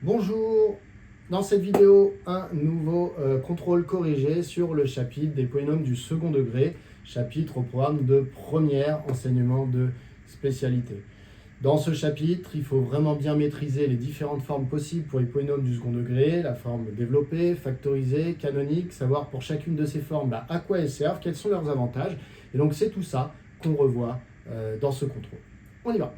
Bonjour, dans cette vidéo, un nouveau contrôle corrigé sur le chapitre des polynômes du second degré, chapitre au programme de première enseignement de spécialité. Dans ce chapitre, il faut vraiment bien maîtriser les différentes formes possibles pour les polynômes du second degré, la forme développée, factorisée, canonique, savoir pour chacune de ces formes à quoi elles servent, quels sont leurs avantages. Et donc c'est tout ça qu'on revoit dans ce contrôle. On y va.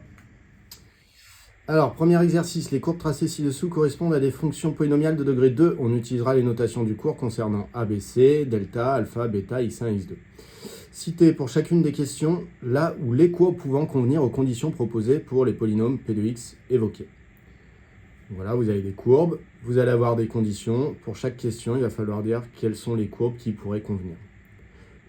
Alors, premier exercice, les courbes tracées ci-dessous correspondent à des fonctions polynomiales de degré 2. On utilisera les notations du cours concernant ABC, delta, alpha, bêta, x1, x2. Citez pour chacune des questions là où les courbes pouvant convenir aux conditions proposées pour les polynômes P de x évoqués. Voilà, vous avez des courbes, vous allez avoir des conditions. Pour chaque question, il va falloir dire quelles sont les courbes qui pourraient convenir.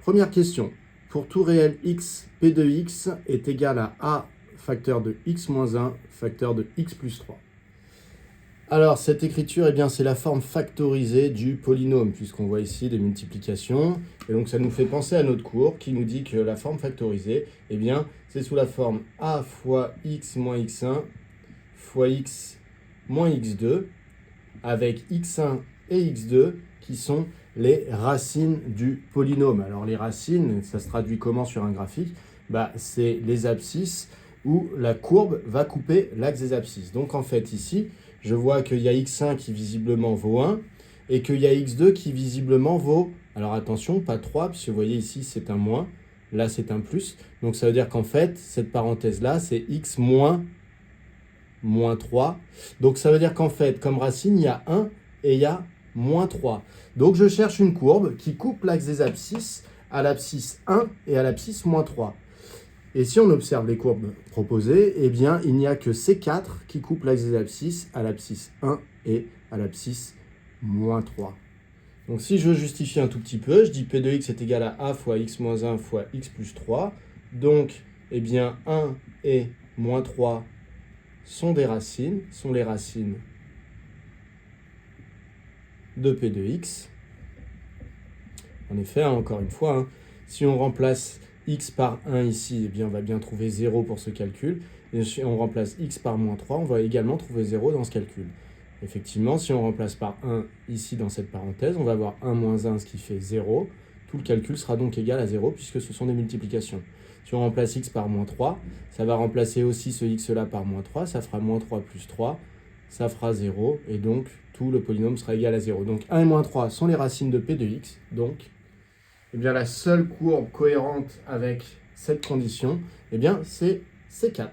Première question, pour tout réel x, P de x est égal à a facteur de x moins 1, facteur de x plus 3. Alors, cette écriture, c'est la forme factorisée du polynôme, puisqu'on voit ici des multiplications. Et donc, ça nous fait penser à notre cours qui nous dit que la forme factorisée, c'est sous la forme a fois x moins x1 fois x moins x2, avec x1 et x2 qui sont les racines du polynôme. Alors, les racines, ça se traduit comment sur un graphique ? C'est les abscisses où la courbe va couper l'axe des abscisses. Donc en fait ici, je vois qu'il y a x1 qui visiblement vaut 1 et qu'il y a x2 qui visiblement vaut, alors attention, pas 3, puisque vous voyez ici c'est un moins, là c'est un plus. Donc ça veut dire qu'en fait, cette parenthèse-là, c'est x moins 3. Donc ça veut dire qu'en fait, comme racine, il y a 1 et il y a moins 3. Donc je cherche une courbe qui coupe l'axe des abscisses à l'abscisse 1 et à l'abscisse moins 3. Et si on observe les courbes proposées, il n'y a que ces 4 qui coupent l'axe des abscisses à l'abscisse 1 et à l'abscisse moins 3. Donc si je veux justifier un tout petit peu, je dis P de x est égal à a fois x moins 1 fois x plus 3. Donc, 1 et moins 3 sont les racines de P de x. En effet, encore une fois, si on remplace x par 1 ici, on va bien trouver 0 pour ce calcul. Et si on remplace x par moins 3, on va également trouver 0 dans ce calcul. Effectivement, si on remplace par 1 ici dans cette parenthèse, on va avoir 1 moins 1, ce qui fait 0. Tout le calcul sera donc égal à 0 puisque ce sont des multiplications. Si on remplace x par moins 3, ça va remplacer aussi ce x-là par moins 3, ça fera moins 3 plus 3, ça fera 0, et donc tout le polynôme sera égal à 0. Donc 1 et moins 3 sont les racines de P de x, donc la seule courbe cohérente avec cette condition, c'est C4.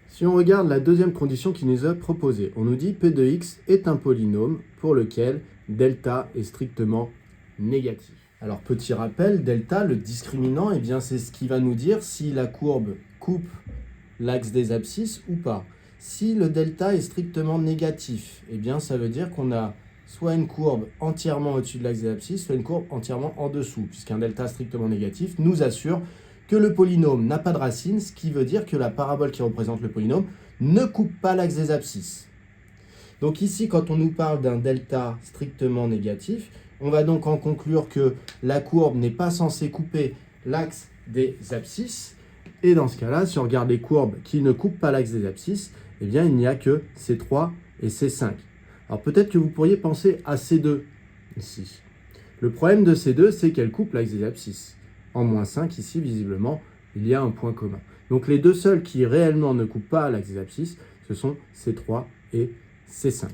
Si on regarde la deuxième condition qui nous est proposée, on nous dit P de x est un polynôme pour lequel delta est strictement négatif. Alors petit rappel, delta, le discriminant, c'est ce qui va nous dire si la courbe coupe l'axe des abscisses ou pas. Si le delta est strictement négatif, ça veut dire qu'on a soit une courbe entièrement au-dessus de l'axe des abscisses, soit une courbe entièrement en dessous, puisqu'un delta strictement négatif nous assure que le polynôme n'a pas de racine, ce qui veut dire que la parabole qui représente le polynôme ne coupe pas l'axe des abscisses. Donc ici, quand on nous parle d'un delta strictement négatif, on va donc en conclure que la courbe n'est pas censée couper l'axe des abscisses. Et dans ce cas-là, si on regarde les courbes qui ne coupent pas l'axe des abscisses, il n'y a que C3 et C5. Alors peut-être que vous pourriez penser à C2 ici. Le problème de C2, c'est qu'elle coupe l'axe des abscisses. En moins 5, ici, visiblement, il y a un point commun. Donc les deux seuls qui réellement ne coupent pas l'axe des abscisses, ce sont C3 et C5.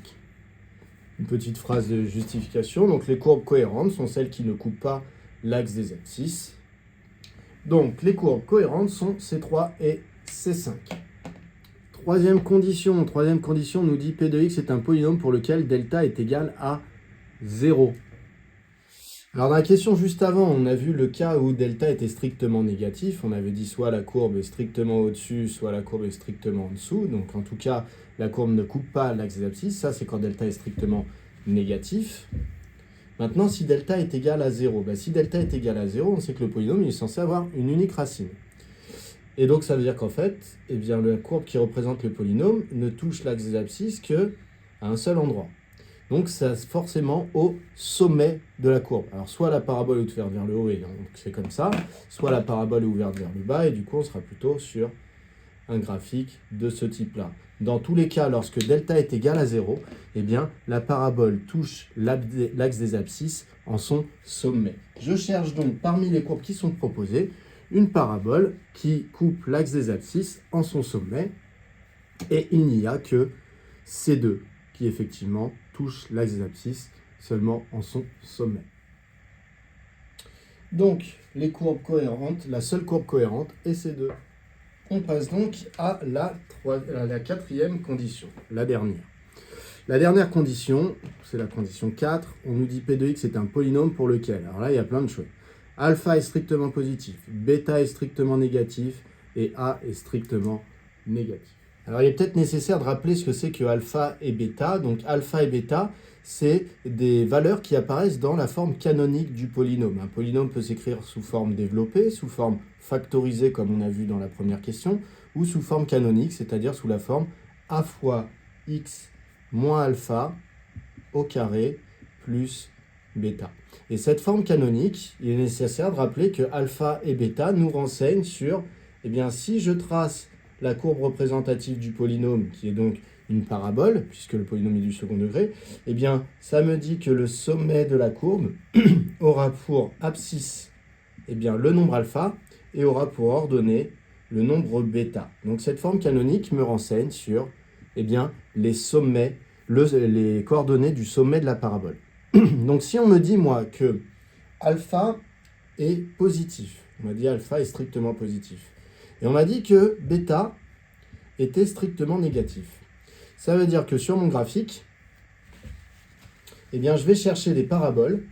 Une petite phrase de justification. Donc les courbes cohérentes sont celles qui ne coupent pas l'axe des abscisses. Donc les courbes cohérentes sont C3 et C5. Troisième condition nous dit P de x est un polynôme pour lequel delta est égal à 0. Alors dans la question juste avant, on a vu le cas où delta était strictement négatif. On avait dit soit la courbe est strictement au-dessus, soit la courbe est strictement en dessous. Donc en tout cas, la courbe ne coupe pas l'axe des abscisses. Ça, c'est quand delta est strictement négatif. Maintenant, si delta est égal à 0, si delta est égal à 0, on sait que le polynôme il est censé avoir une unique racine. Et donc, ça veut dire qu'en fait, la courbe qui représente le polynôme ne touche l'axe des abscisses qu'à un seul endroit. Donc, c'est forcément au sommet de la courbe. Alors, soit la parabole est ouverte vers le haut, et donc c'est comme ça, soit la parabole est ouverte vers le bas, et du coup, on sera plutôt sur un graphique de ce type-là. Dans tous les cas, lorsque delta est égal à 0, eh bien, la parabole touche l'axe des abscisses en son sommet. Je cherche donc, parmi les courbes qui sont proposées, une parabole qui coupe l'axe des abscisses en son sommet. Et il n'y a que ces deux qui, effectivement, touchent l'axe des abscisses seulement en son sommet. Donc, les courbes cohérentes, la seule courbe cohérente est ces deux. On passe donc à la quatrième condition, la dernière. La dernière condition, c'est la condition 4. On nous dit P de x est un polynôme pour lequel, alors là, il y a plein de choses. Alpha est strictement positif, bêta est strictement négatif et A est strictement négatif. Alors, il est peut-être nécessaire de rappeler ce que c'est que alpha et bêta. Donc, alpha et bêta, c'est des valeurs qui apparaissent dans la forme canonique du polynôme. Un polynôme peut s'écrire sous forme développée, sous forme factorisée, comme on a vu dans la première question, ou sous forme canonique, c'est-à-dire sous la forme a fois x moins alpha au carré plus bêta. Et cette forme canonique, il est nécessaire de rappeler que alpha et bêta nous renseignent sur, eh bien, si je trace la courbe représentative du polynôme, qui est donc une parabole, puisque le polynôme est du second degré, eh bien, ça me dit que le sommet de la courbe aura pour abscisse, eh bien, le nombre alpha et aura pour ordonnée le nombre bêta. Donc, cette forme canonique me renseigne sur, eh bien, les sommets, les coordonnées du sommet de la parabole. Donc, si on me dit, moi, que alpha est positif, on m'a dit alpha est strictement positif, et on m'a dit que bêta était strictement négatif. Ça veut dire que sur mon graphique, eh bien, je vais chercher des paraboles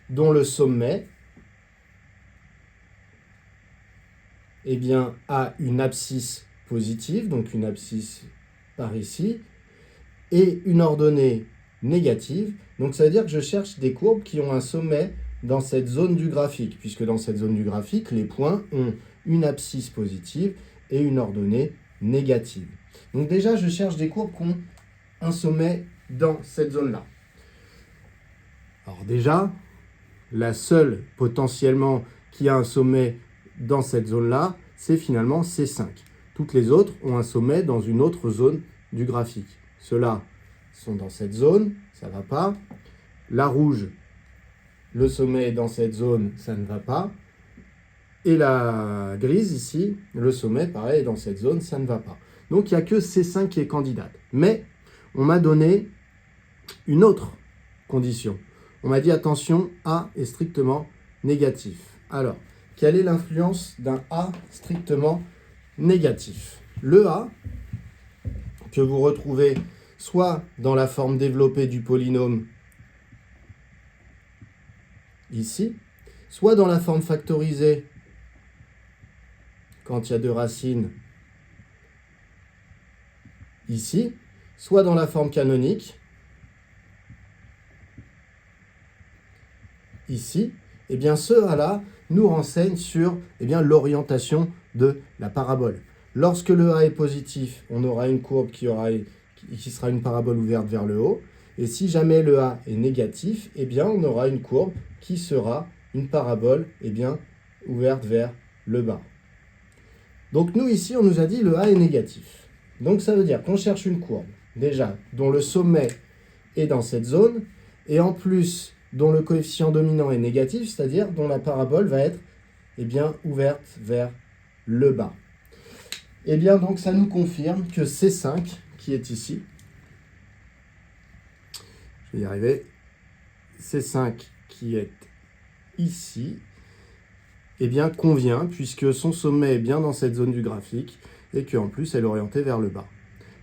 dont le sommet, eh bien, a une abscisse positive, donc une abscisse par ici, et une ordonnée négative. Donc ça veut dire que je cherche des courbes qui ont un sommet dans cette zone du graphique, puisque dans cette zone du graphique, les points ont une abscisse positive et une ordonnée négative. Donc déjà, je cherche des courbes qui ont un sommet dans cette zone-là. Alors déjà, la seule potentiellement qui a un sommet dans cette zone-là, c'est finalement C5. Toutes les autres ont un sommet dans une autre zone du graphique. Ceux-là sont dans cette zone, ça ne va pas. La rouge, le sommet est dans cette zone, ça ne va pas. Et la grise ici, le sommet, pareil, est dans cette zone, ça ne va pas. Donc il n'y a que C5 qui est candidate. Mais on m'a donné une autre condition. On m'a dit, attention, A est strictement négatif. Alors, quelle est l'influence d'un A strictement négatif? Le A, que vous retrouvez soit dans la forme développée du polynôme ici, soit dans la forme factorisée quand il y a deux racines ici, soit dans la forme canonique ici, eh bien ce A-là nous renseigne sur l'orientation de la parabole. Lorsque le A est positif, on aura une courbe qui sera une parabole ouverte vers le haut. Et si jamais le A est négatif, eh bien on aura une courbe qui sera une parabole ouverte vers le bas. Donc nous ici, on nous a dit le A est négatif. Donc ça veut dire qu'on cherche une courbe, déjà, dont le sommet est dans cette zone, et en plus, dont le coefficient dominant est négatif, c'est-à-dire dont la parabole va être ouverte vers le bas. Et bien donc ça nous confirme que C5, qui est ici, je vais y arriver, C5 qui est ici, convient, puisque son sommet est bien dans cette zone du graphique, et qu'en plus elle est orientée vers le bas.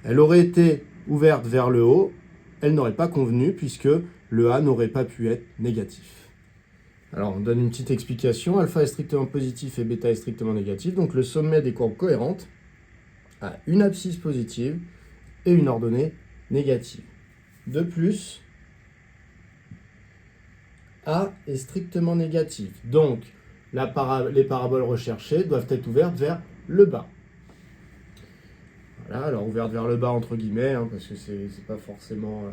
Elle aurait été ouverte vers le haut, elle n'aurait pas convenu, puisque le A n'aurait pas pu être négatif. Alors on donne une petite explication, alpha est strictement positif et bêta est strictement négatif, donc le sommet des courbes cohérentes a une abscisse positive et une ordonnée négative. De plus, A est strictement négatif, donc les paraboles recherchées doivent être ouvertes vers le bas. Voilà, alors ouvertes vers le bas entre guillemets, parce que c'est pas forcément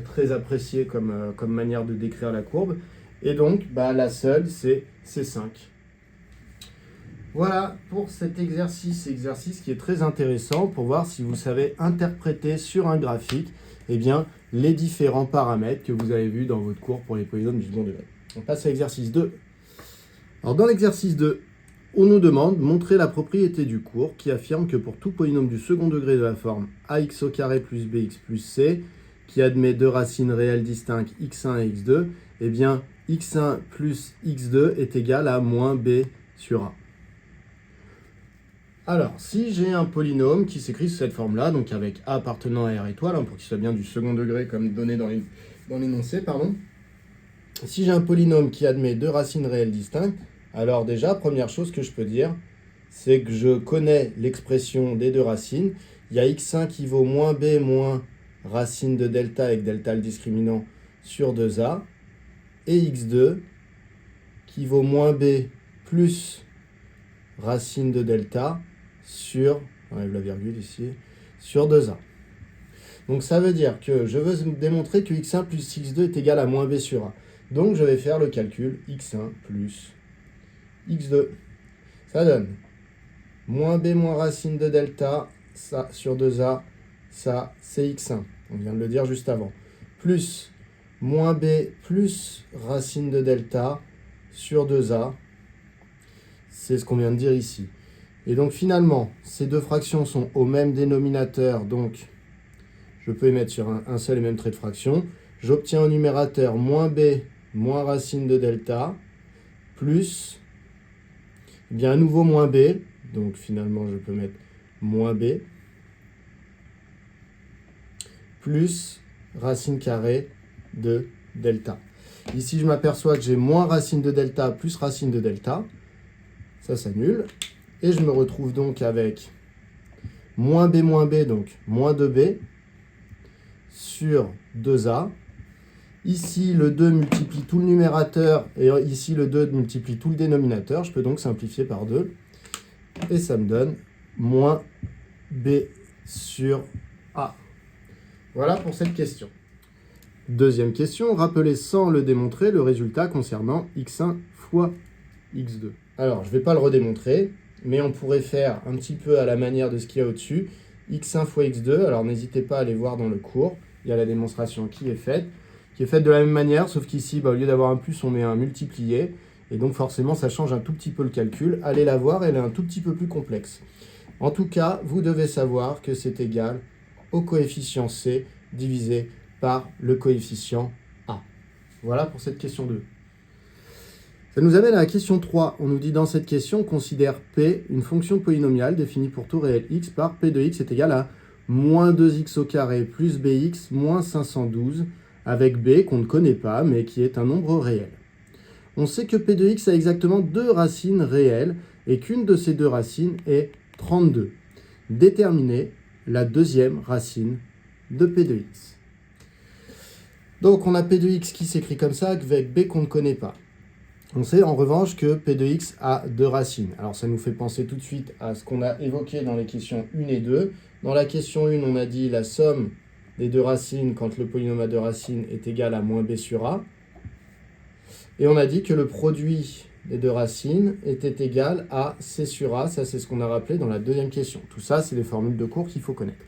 très apprécié comme manière de décrire la courbe. Et donc, la seule, c'est C5. Voilà pour cet exercice qui est très intéressant pour voir si vous savez interpréter sur un graphique eh bien, les différents paramètres que vous avez vus dans votre cours pour les polynômes du second degré. On passe à l'exercice 2. Alors dans l'exercice 2, on nous demande de montrer la propriété du cours qui affirme que pour tout polynôme du second degré de la forme ax au carré plus bx plus c, qui admet deux racines réelles distinctes x1 et x2, eh bien x1 plus x2 est égal à moins b sur a. Alors, si j'ai un polynôme qui s'écrit sous cette forme-là, donc avec a appartenant à r étoile, pour qu'il soit bien du second degré comme donné dans l'énoncé, si j'ai un polynôme qui admet deux racines réelles distinctes, alors déjà, première chose que je peux dire, c'est que je connais l'expression des deux racines. Il y a x1 qui vaut moins b moins racine de delta avec delta le discriminant sur 2a, et x2 qui vaut moins b plus racine de delta sur, on enlève la virgule ici, sur 2a. Donc ça veut dire que je veux démontrer que x1 plus x2 est égal à moins b sur a. Donc je vais faire le calcul x1 plus x2. Ça donne moins b moins racine de delta, ça sur 2a, ça c'est x1. On vient de le dire juste avant. Plus moins b plus racine de delta sur 2a, c'est ce qu'on vient de dire ici. Et donc finalement, ces deux fractions sont au même dénominateur, donc je peux les mettre sur un seul et même trait de fraction. J'obtiens au numérateur moins b moins racine de delta, plus, eh bien à nouveau moins b, donc finalement je peux mettre moins b, plus racine carrée de delta. Ici je m'aperçois que j'ai moins racine de delta plus racine de delta, ça s'annule. Et je me retrouve donc avec moins b, donc moins 2b, sur 2a. Ici, le 2 multiplie tout le numérateur, et ici, le 2 multiplie tout le dénominateur. Je peux donc simplifier par 2. Et ça me donne moins b sur a. Voilà pour cette question. Deuxième question, rappelez sans le démontrer le résultat concernant x1 fois x2. Alors, je ne vais pas le redémontrer, mais on pourrait faire un petit peu à la manière de ce qu'il y a au-dessus, x1 fois x2, alors n'hésitez pas à aller voir dans le cours, il y a la démonstration qui est faite de la même manière, sauf qu'ici, au lieu d'avoir un plus, on met un multiplié, et donc forcément ça change un tout petit peu le calcul, allez la voir, elle est un tout petit peu plus complexe. En tout cas, vous devez savoir que c'est égal au coefficient c divisé par le coefficient a. Voilà pour cette question 2. Ça nous amène à la question 3. On nous dit dans cette question, considère P une fonction polynomiale définie pour tout réel x par P de x est égal à moins 2x au carré plus bx moins 512 avec b qu'on ne connaît pas mais qui est un nombre réel. On sait que P de x a exactement deux racines réelles et qu'une de ces deux racines est 32. Déterminer la deuxième racine de P de x. Donc on a P de x qui s'écrit comme ça avec b qu'on ne connaît pas. On sait en revanche que P de x a deux racines. Alors ça nous fait penser tout de suite à ce qu'on a évoqué dans les questions 1 et 2. Dans la question 1, on a dit la somme des deux racines quand le polynôme a deux racines est égal à moins b sur a. Et on a dit que le produit des deux racines était égal à c sur a. Ça c'est ce qu'on a rappelé dans la deuxième question. Tout ça, c'est des formules de cours qu'il faut connaître.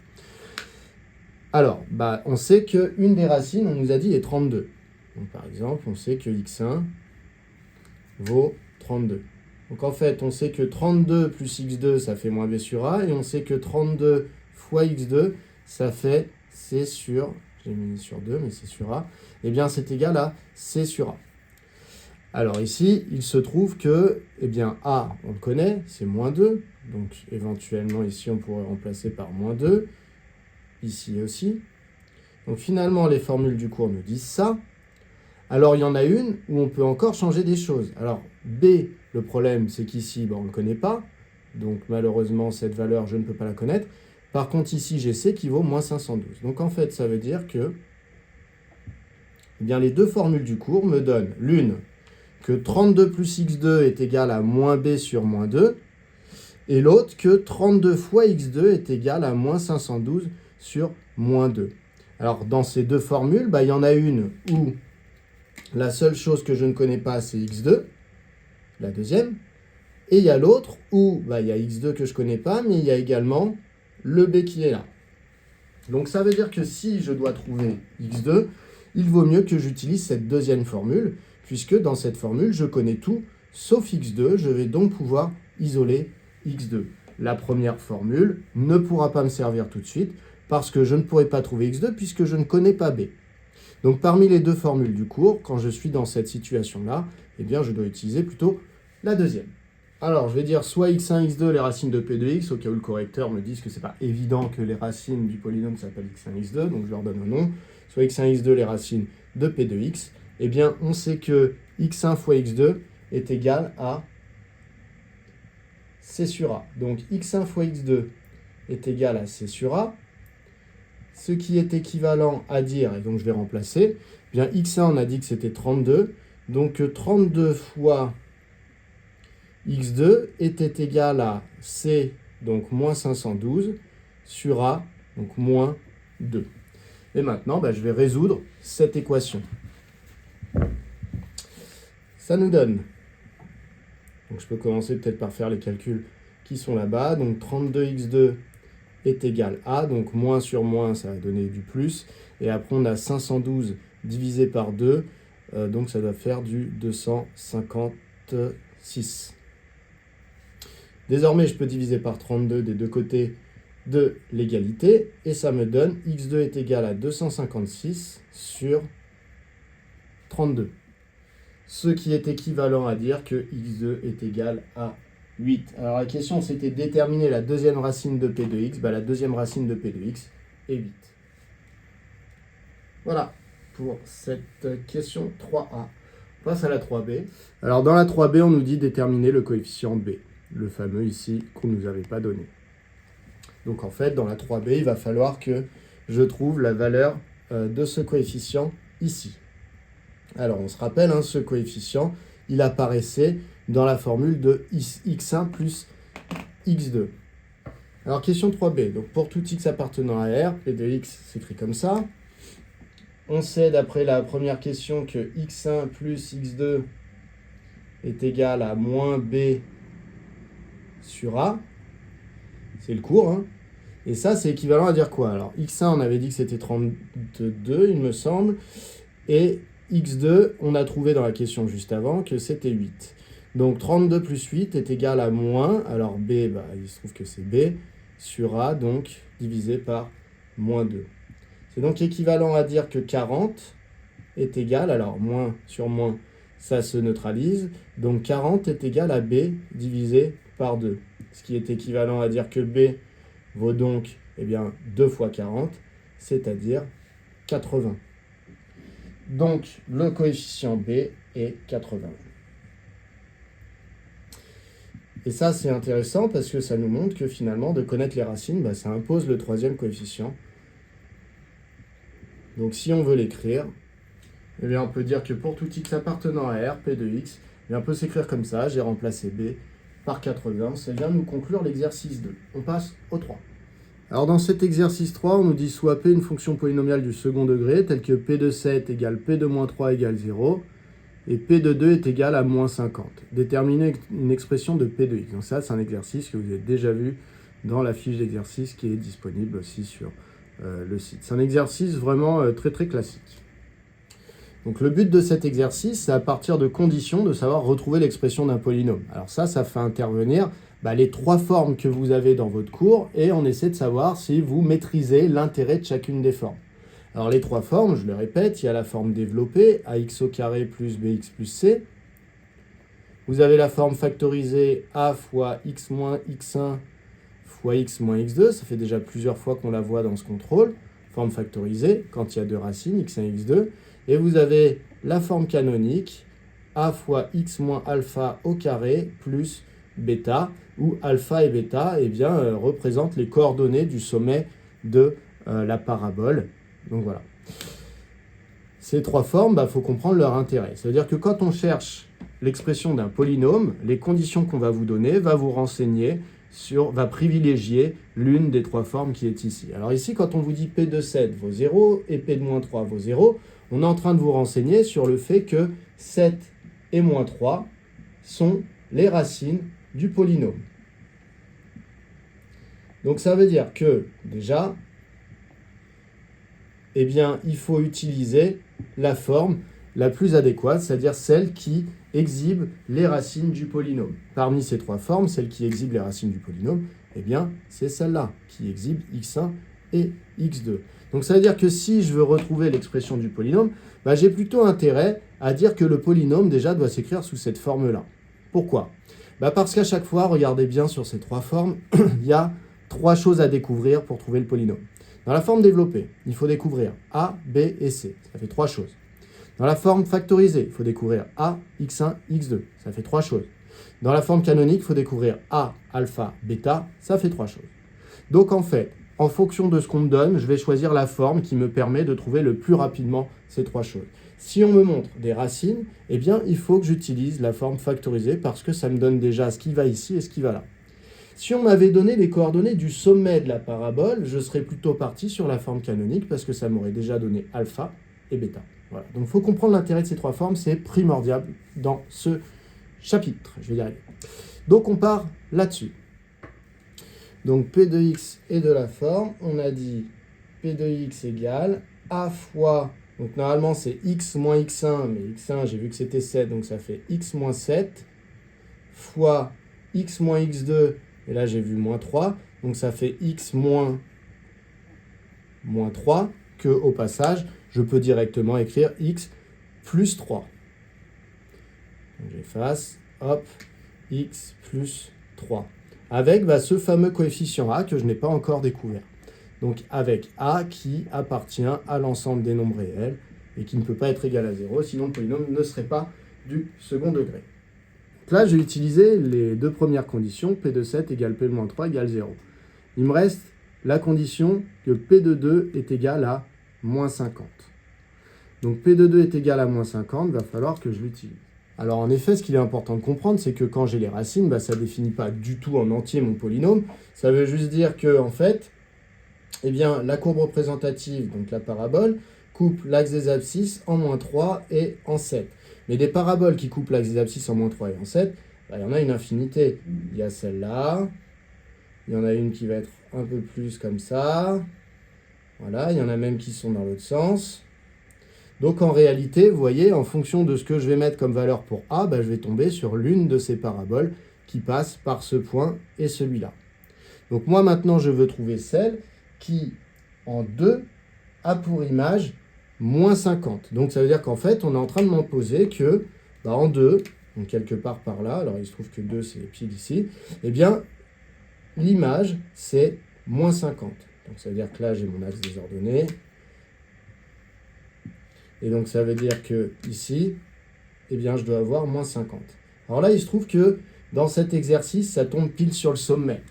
Alors, on sait qu'une des racines, on nous a dit, est 32. Donc par exemple, on sait que x1 vaut 32. Donc en fait, on sait que 32 plus x2, ça fait moins b sur a, et on sait que 32 fois x2, ça fait c sur, j'ai mis sur 2, mais c'est sur a, eh bien c'est égal à c sur a. Alors ici, il se trouve que, eh bien a, on le connaît, c'est moins 2, donc éventuellement ici, on pourrait remplacer par moins 2, ici aussi. Donc finalement, les formules du cours nous disent ça. Alors, il y en a une où on peut encore changer des choses. Alors, B, le problème, c'est qu'ici, on ne le connaît pas. Donc, malheureusement, cette valeur, je ne peux pas la connaître. Par contre, ici, j'ai C qui vaut moins 512. Donc, en fait, ça veut dire que eh bien, les deux formules du cours me donnent l'une, que 32 plus x2 est égal à moins B sur moins 2, et l'autre, que 32 fois x2 est égal à moins 512 sur moins 2. Alors, dans ces deux formules, il y en a une où la seule chose que je ne connais pas, c'est x2, la deuxième. Et il y a l'autre où il y a x2 que je ne connais pas, mais il y a également le b qui est là. Donc ça veut dire que si je dois trouver x2, il vaut mieux que j'utilise cette deuxième formule, puisque dans cette formule, je connais tout, sauf x2. Je vais donc pouvoir isoler x2. La première formule ne pourra pas me servir tout de suite, parce que je ne pourrai pas trouver x2, puisque je ne connais pas b. Donc parmi les deux formules du cours, quand je suis dans cette situation-là, eh bien je dois utiliser plutôt la deuxième. Alors je vais dire soit x1, x2, les racines de p de x, au cas où le correcteur me dise que c'est pas évident que les racines du polynôme s'appellent x1, x2, donc je leur donne un nom, soit x1, x2, les racines de p de x, eh bien on sait que x1 fois x2 est égal à c sur a. Donc x1 fois x2 est égal à c sur a, ce qui est équivalent à dire, et donc je vais remplacer, eh bien x1 on a dit que c'était 32, donc 32 fois x2 était égal à c, donc moins 512, sur a, donc moins 2. Et maintenant, je vais résoudre cette équation. Ça nous donne, donc je peux commencer peut-être par faire les calculs qui sont là-bas, donc 32x2 est égal à, donc moins sur moins, ça va donner du plus, et après on a 512 divisé par 2, donc ça doit faire du 256. Désormais, je peux diviser par 32 des deux côtés de l'égalité, et ça me donne x2 est égal à 256 sur 32. Ce qui est équivalent à dire que x2 est égal à 8. Alors la question, c'était déterminer la deuxième racine de p de x. La deuxième racine de p de x est 8. Voilà pour cette question 3a. On passe à la 3b. Alors dans la 3b, on nous dit déterminer le coefficient b, le fameux ici qu'on ne nous avait pas donné. Donc en fait, dans la 3b, il va falloir que je trouve la valeur de ce coefficient ici. Alors on se rappelle, ce coefficient, il apparaissait dans la formule de x1 plus x2. Alors question 3b, donc pour tout x appartenant à R, p de x s'écrit comme ça. On sait d'après la première question que x1 plus x2 est égal à moins b sur a. C'est le cours, Et ça, c'est équivalent à dire quoi? Alors x1, on avait dit que c'était 32, il me semble. Et x2, on a trouvé dans la question juste avant que c'était 8. Donc 32 plus 8 est égal à moins, alors b, il se trouve que c'est b, sur a, donc divisé par moins 2. C'est donc équivalent à dire que 40 est égal, alors moins sur moins, ça se neutralise, donc 40 est égal à b divisé par 2. Ce qui est équivalent à dire que b vaut donc 2 fois 40, c'est-à-dire 80. Donc, le coefficient b est 80. Et ça, c'est intéressant parce que ça nous montre que finalement, de connaître les racines, ça impose le troisième coefficient. Donc, si on veut l'écrire, on peut dire que pour tout x appartenant à R, p de x, on peut s'écrire comme ça, j'ai remplacé b par 80. Ça vient nous conclure l'exercice 2. On passe au 3. Alors dans cet exercice 3, on nous dit soit p une fonction polynomiale du second degré, telle que p de 7 égale p de moins 3 égale 0, et p de 2 est égal à moins 50. Déterminer une expression de p de x. Donc ça, c'est un exercice que vous avez déjà vu dans la fiche d'exercice qui est disponible aussi sur le site. C'est un exercice vraiment très très classique. Donc le but de cet exercice, c'est à partir de conditions de savoir retrouver l'expression d'un polynôme. Alors ça fait intervenir les trois formes que vous avez dans votre cours et on essaie de savoir si vous maîtrisez l'intérêt de chacune des formes. Alors les trois formes, je le répète, il y a la forme développée, ax au carré plus bx plus c. Vous avez la forme factorisée a fois x moins x1 fois x moins x2, ça fait déjà plusieurs fois qu'on la voit dans ce contrôle. Forme factorisée, quand il y a deux racines, x1 x2. Et vous avez la forme canonique, a fois x moins alpha au carré plus bêta, où alpha et bêta représentent les coordonnées du sommet de la parabole. Donc voilà. Ces trois formes, faut comprendre leur intérêt. C'est-à-dire que quand on cherche l'expression d'un polynôme, les conditions qu'on va vous donner va vous renseigner va privilégier l'une des trois formes qui est ici. Alors ici, quand on vous dit p de 7 vaut 0 et p de moins 3 vaut 0, on est en train de vous renseigner sur le fait que 7 et moins 3 sont les racines du polynôme. Donc ça veut dire que, déjà, eh bien, il faut utiliser la forme la plus adéquate, c'est-à-dire celle qui exhibe les racines du polynôme. Parmi ces trois formes, celle qui exhibe les racines du polynôme, eh bien, c'est celle-là, qui exhibe x1 et x2. Donc ça veut dire que si je veux retrouver l'expression du polynôme, bah, j'ai plutôt intérêt à dire que le polynôme, déjà, doit s'écrire sous cette forme-là. Pourquoi? Bah, parce qu'à chaque fois, regardez bien sur ces trois formes, il y a trois choses à découvrir pour trouver le polynôme. Dans la forme développée, il faut découvrir A, B et C. Ça fait trois choses. Dans la forme factorisée, il faut découvrir A, x1, x2. Ça fait trois choses. Dans la forme canonique, il faut découvrir A, alpha, bêta. Ça fait trois choses. Donc en fait, en fonction de ce qu'on me donne, je vais choisir la forme qui me permet de trouver le plus rapidement ces trois choses. Si on me montre des racines, eh bien, il faut que j'utilise la forme factorisée parce que ça me donne déjà ce qui va ici et ce qui va là. Si on m'avait donné les coordonnées du sommet de la parabole, je serais plutôt parti sur la forme canonique parce que ça m'aurait déjà donné alpha et bêta. Voilà. Donc il faut comprendre l'intérêt de ces trois formes, c'est primordial dans ce chapitre. Je vais y arriver. Donc on part là-dessus. Donc P de x est de la forme, on a dit P de x égale A fois, donc normalement c'est x moins x1, mais x1 j'ai vu que c'était 7, donc ça fait x moins 7, fois x moins x2, et là j'ai vu moins 3, donc ça fait x moins 3, que au passage, je peux directement écrire x plus 3. Donc j'efface, hop, x plus 3. Avec ce fameux coefficient a que je n'ai pas encore découvert. Donc avec a qui appartient à l'ensemble des nombres réels et qui ne peut pas être égal à 0, sinon le polynôme ne serait pas du second degré. Donc là, j'ai utilisé les deux premières conditions, p de 7 égale p de moins 3 égale 0. Il me reste la condition que p de 2 est égal à moins 50. Donc p de 2 est égal à moins 50, il va falloir que je l'utilise. Alors en effet, ce qu'il est important de comprendre, c'est que quand j'ai les racines, ça ne définit pas du tout en entier mon polynôme. Ça veut juste dire que, en fait, eh bien, la courbe représentative, donc la parabole, coupe l'axe des abscisses en moins 3 et en 7. Mais des paraboles qui coupent l'axe des abscisses en moins 3 et en 7, il y en a une infinité. Il y a celle-là, il y en a une qui va être un peu plus comme ça. Voilà, il y en a même qui sont dans l'autre sens. Donc en réalité, vous voyez, en fonction de ce que je vais mettre comme valeur pour A, je vais tomber sur l'une de ces paraboles qui passe par ce point et celui-là. Donc moi maintenant, je veux trouver celle qui, en 2, a pour image moins 50. Donc ça veut dire qu'en fait, on est en train de m'imposer que, en 2, donc quelque part par là, alors il se trouve que 2 c'est pile ici, eh bien, l'image c'est moins 50. Donc ça veut dire que là, j'ai mon axe désordonné. Et donc, ça veut dire que ici, eh bien, je dois avoir moins 50. Alors là, il se trouve que dans cet exercice, ça tombe pile sur le sommet.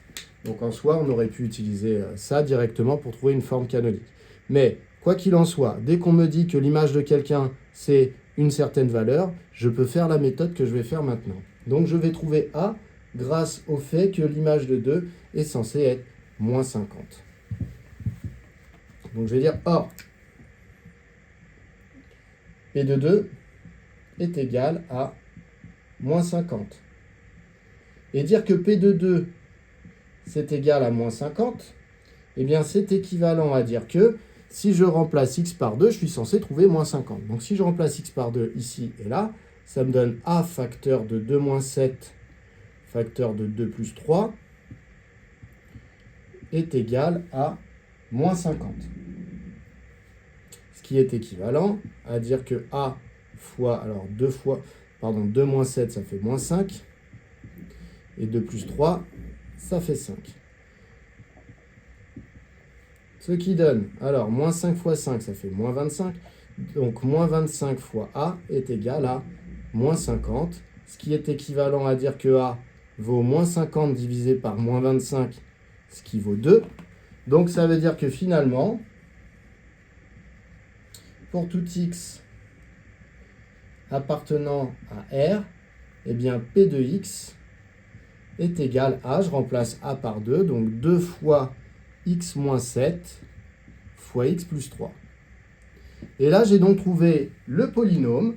Donc, en soi, on aurait pu utiliser ça directement pour trouver une forme canonique. Mais, quoi qu'il en soit, dès qu'on me dit que l'image de quelqu'un, c'est une certaine valeur, je peux faire la méthode que je vais faire maintenant. Donc, je vais trouver A grâce au fait que l'image de 2 est censée être moins 50. Donc, je vais dire or, P de 2 est égal à moins 50. Et dire que P de 2 c'est égal à moins 50, eh bien c'est équivalent à dire que si je remplace x par 2, je suis censé trouver moins 50. Donc si je remplace x par 2 ici et là, ça me donne a facteur de 2 moins 7 facteur de 2 plus 3 est égal à moins 50. Ce qui est équivalent à dire que a fois, alors 2 moins 7, ça fait moins 5, et 2 plus 3, ça fait 5. Ce qui donne, alors, moins 5 fois 5, ça fait moins 25, donc moins 25 fois a est égal à moins 50, ce qui est équivalent à dire que a vaut moins 50 divisé par moins 25, ce qui vaut 2. Donc ça veut dire que finalement, pour tout x appartenant à R, eh bien P de x est égal à, je remplace a par 2, donc 2 fois x moins 7 fois x plus 3. Et là, j'ai donc trouvé le polynôme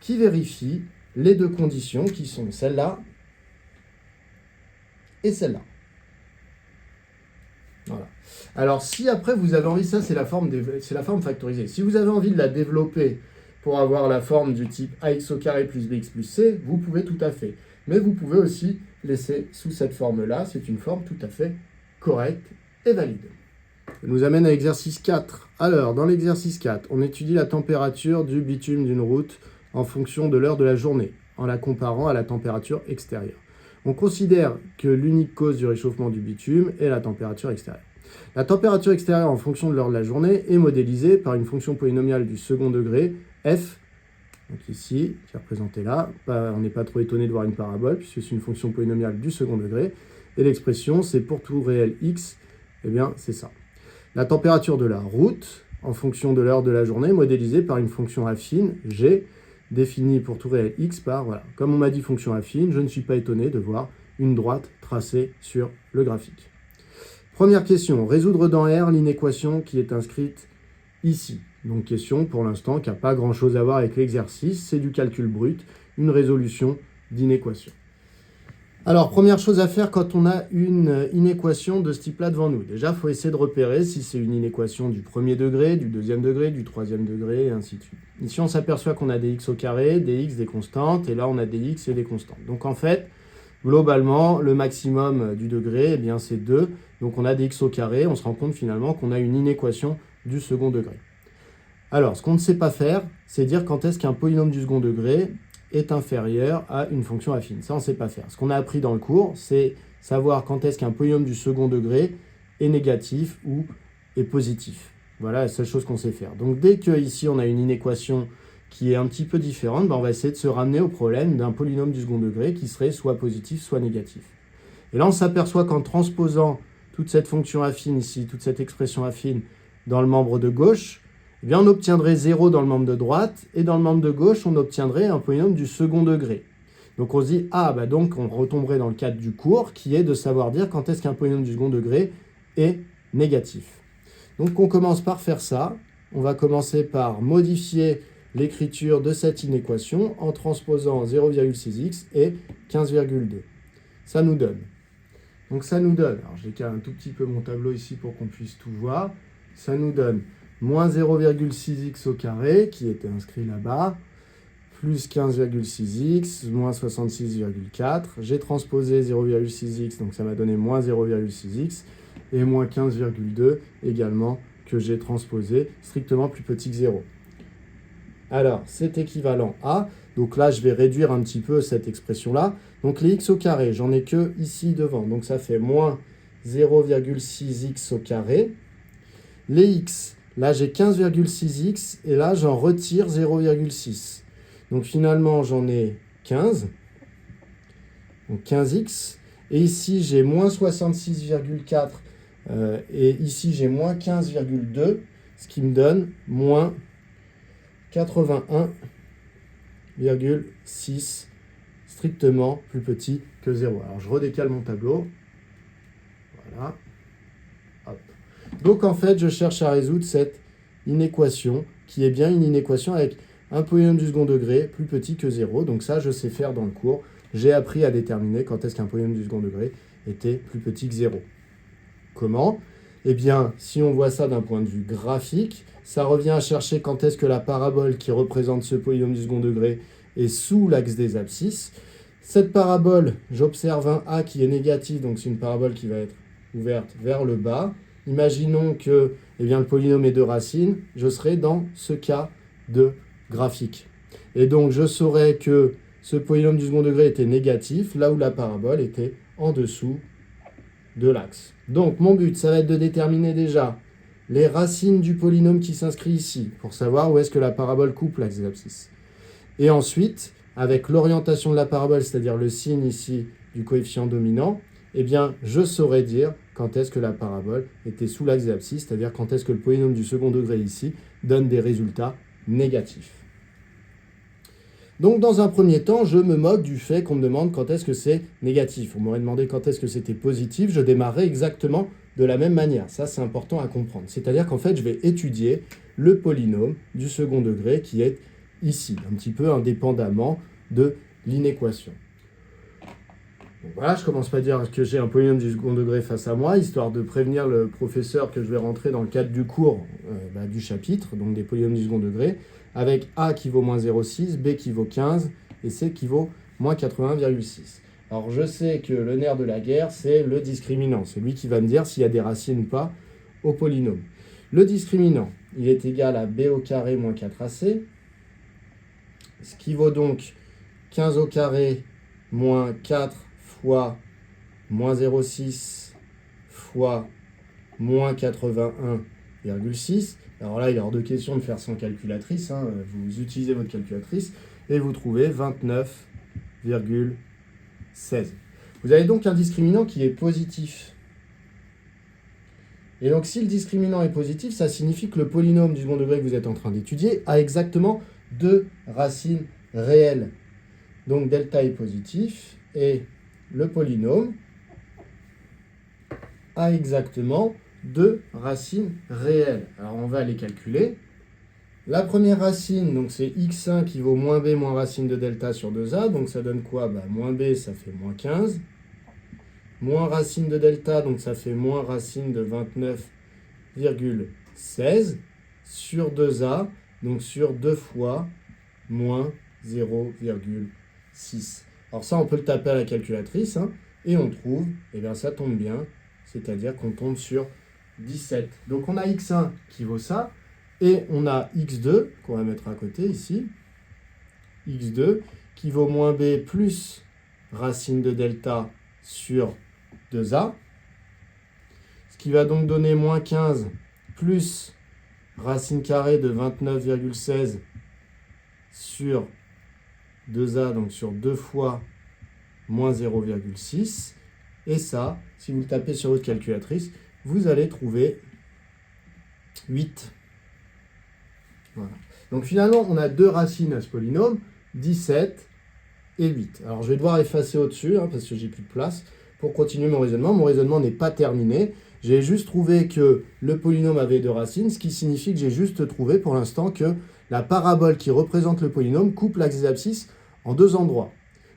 qui vérifie les deux conditions qui sont celles-là et celle-là. Voilà. Alors, si après vous avez envie, ça c'est la forme factorisée. Si vous avez envie de la développer pour avoir la forme du type ax au carré plus bx plus c, vous pouvez tout à fait. Mais vous pouvez aussi laisser sous cette forme-là. C'est une forme tout à fait correcte et valide. Ça nous amène à l'exercice 4. Alors, dans l'exercice 4, on étudie la température du bitume d'une route en fonction de l'heure de la journée, en la comparant à la température extérieure. On considère que l'unique cause du réchauffement du bitume est la température extérieure. La température extérieure en fonction de l'heure de la journée est modélisée par une fonction polynomiale du second degré, f, donc ici, qui est représentée là. On n'est pas trop étonné de voir une parabole, puisque c'est une fonction polynomiale du second degré. Et l'expression, c'est pour tout réel x, eh bien, c'est ça. La température de la route, en fonction de l'heure de la journée, modélisée par une fonction affine, g, définie pour tout réel x par, voilà. Comme on m'a dit fonction affine, je ne suis pas étonné de voir une droite tracée sur le graphique. Première question, résoudre dans R l'inéquation qui est inscrite ici. Donc question pour l'instant qui n'a pas grand chose à voir avec l'exercice, c'est du calcul brut, une résolution d'inéquation. Alors première chose à faire quand on a une inéquation de ce type-là devant nous. Déjà, il faut essayer de repérer si c'est une inéquation du premier degré, du deuxième degré, du troisième degré, et ainsi de suite. Ici, on s'aperçoit qu'on a des x au carré, des x, des constantes, et là, on a des x et des constantes. Donc en fait, globalement, le maximum du degré, eh bien, c'est 2. Donc on a des x au carré, on se rend compte finalement qu'on a une inéquation du second degré. Alors, ce qu'on ne sait pas faire, c'est dire quand est-ce qu'un polynôme du second degré est inférieur à une fonction affine. Ça, on ne sait pas faire. Ce qu'on a appris dans le cours, c'est savoir quand est-ce qu'un polynôme du second degré est négatif ou est positif. Voilà la seule chose qu'on sait faire. Donc dès qu'ici on a une inéquation qui est un petit peu différente, on va essayer de se ramener au problème d'un polynôme du second degré qui serait soit positif, soit négatif. Et là, on s'aperçoit qu'en transposant toute cette fonction affine ici, toute cette expression affine dans le membre de gauche, eh bien, on obtiendrait 0 dans le membre de droite, et dans le membre de gauche, on obtiendrait un polynôme du second degré. Donc on se dit, ah, bah donc on retomberait dans le cadre du cours, qui est de savoir dire quand est-ce qu'un polynôme du second degré est négatif. Donc on commence par faire ça. On va commencer par modifier l'écriture de cette inéquation en transposant 0,6x et 15,2. Ça nous donne. Donc ça nous donne, alors j'ai calé un tout petit peu mon tableau ici pour qu'on puisse tout voir, ça nous donne moins 0,6x au carré, qui était inscrit là-bas, plus 15,6x, moins 66,4. J'ai transposé 0,6x, donc ça m'a donné moins 0,6x, et moins 15,2 également, que j'ai transposé strictement plus petit que 0. Alors, c'est équivalent à, donc là, je vais réduire un petit peu cette expression-là. Donc, les x au carré, j'en ai que ici devant. Donc, ça fait moins 0,6x au carré. Les x, là, j'ai 15,6x et là, j'en retire 0,6. Donc, finalement, j'en ai 15. Donc, 15x. Et ici, j'ai moins 66,4 et ici, j'ai moins 15,2, ce qui me donne moins 81,6, strictement plus petit que 0. Alors, je redécale mon tableau. Voilà. Hop. Donc, en fait, je cherche à résoudre cette inéquation, qui est bien une inéquation avec un polynôme du second degré plus petit que 0. Donc, ça, je sais faire dans le cours. J'ai appris à déterminer quand est-ce qu'un polynôme du second degré était plus petit que 0. Comment ? Eh bien, si on voit ça d'un point de vue graphique, ça revient à chercher quand est-ce que la parabole qui représente ce polynôme du second degré est sous l'axe des abscisses. Cette parabole, j'observe un A qui est négatif, donc c'est une parabole qui va être ouverte vers le bas. Imaginons que le polynôme est de racines, je serai dans ce cas de graphique. Et donc, je saurais que ce polynôme du second degré était négatif, là où la parabole était en dessous de l'axe. Donc, mon but, ça va être de déterminer déjà les racines du polynôme qui s'inscrit ici, pour savoir où est-ce que la parabole coupe l'axe des abscisses. Et ensuite, avec l'orientation de la parabole, c'est-à-dire le signe ici du coefficient dominant, eh bien, je saurais dire quand est-ce que la parabole était sous l'axe des abscisses, c'est-à-dire quand est-ce que le polynôme du second degré ici donne des résultats négatifs. Donc, dans un premier temps, je me moque du fait qu'on me demande quand est-ce que c'est négatif. On m'aurait demandé quand est-ce que c'était positif. Je démarrerai exactement de la même manière. Ça, c'est important à comprendre. C'est-à-dire qu'en fait, je vais étudier le polynôme du second degré qui est ici, un petit peu indépendamment de l'inéquation. Donc voilà, je commence par dire que j'ai un polynôme du second degré face à moi, histoire de prévenir le professeur que je vais rentrer dans le cadre du cours du chapitre, donc des polynômes du second degré, avec A qui vaut moins 0,6, B qui vaut 15 et C qui vaut moins 81,6. Alors je sais que le nerf de la guerre, c'est le discriminant. C'est lui qui va me dire s'il y a des racines ou pas au polynôme. Le discriminant, il est égal à B au carré moins 4AC, ce qui vaut donc 15 au carré moins 4 fois moins 0,6 fois moins 81,6. Alors là, il est hors de question de faire sans calculatrice. Vous utilisez votre calculatrice et vous trouvez 29,16. Vous avez donc un discriminant qui est positif. Et donc, si le discriminant est positif, ça signifie que le polynôme du second degré que vous êtes en train d'étudier a exactement 2 racines réelles. Donc, delta est positif et le polynôme a exactement 2 racines réelles. Alors, on va les calculer. La première racine, donc c'est x1 qui vaut moins b moins racine de delta sur 2a. Donc, ça donne quoi? Moins b, ça fait moins 15. Moins racine de delta, donc ça fait moins racine de 29,16 sur 2a, donc sur 2 fois moins 0,6. Alors ça, on peut le taper à la calculatrice, et on trouve, et bien ça tombe bien, c'est-à-dire qu'on tombe sur 17. Donc on a x1 qui vaut ça, et on a x2, qu'on va mettre à côté ici, x2, qui vaut moins b plus racine de delta sur 2a, ce qui va donc donner moins 15 plus racine carrée de 29,16 sur 2a, donc sur 2 fois moins 0,6. Et ça, si vous le tapez sur votre calculatrice, vous allez trouver 8. Voilà. Donc finalement, on a 2 racines à ce polynôme, 17 et 8. Alors je vais devoir effacer au-dessus, parce que j'ai plus de place, pour continuer mon raisonnement. Mon raisonnement n'est pas terminé. J'ai juste trouvé que le polynôme avait 2 racines, ce qui signifie que j'ai juste trouvé pour l'instant que la parabole qui représente le polynôme coupe l'axe des abscisses en 2 endroits.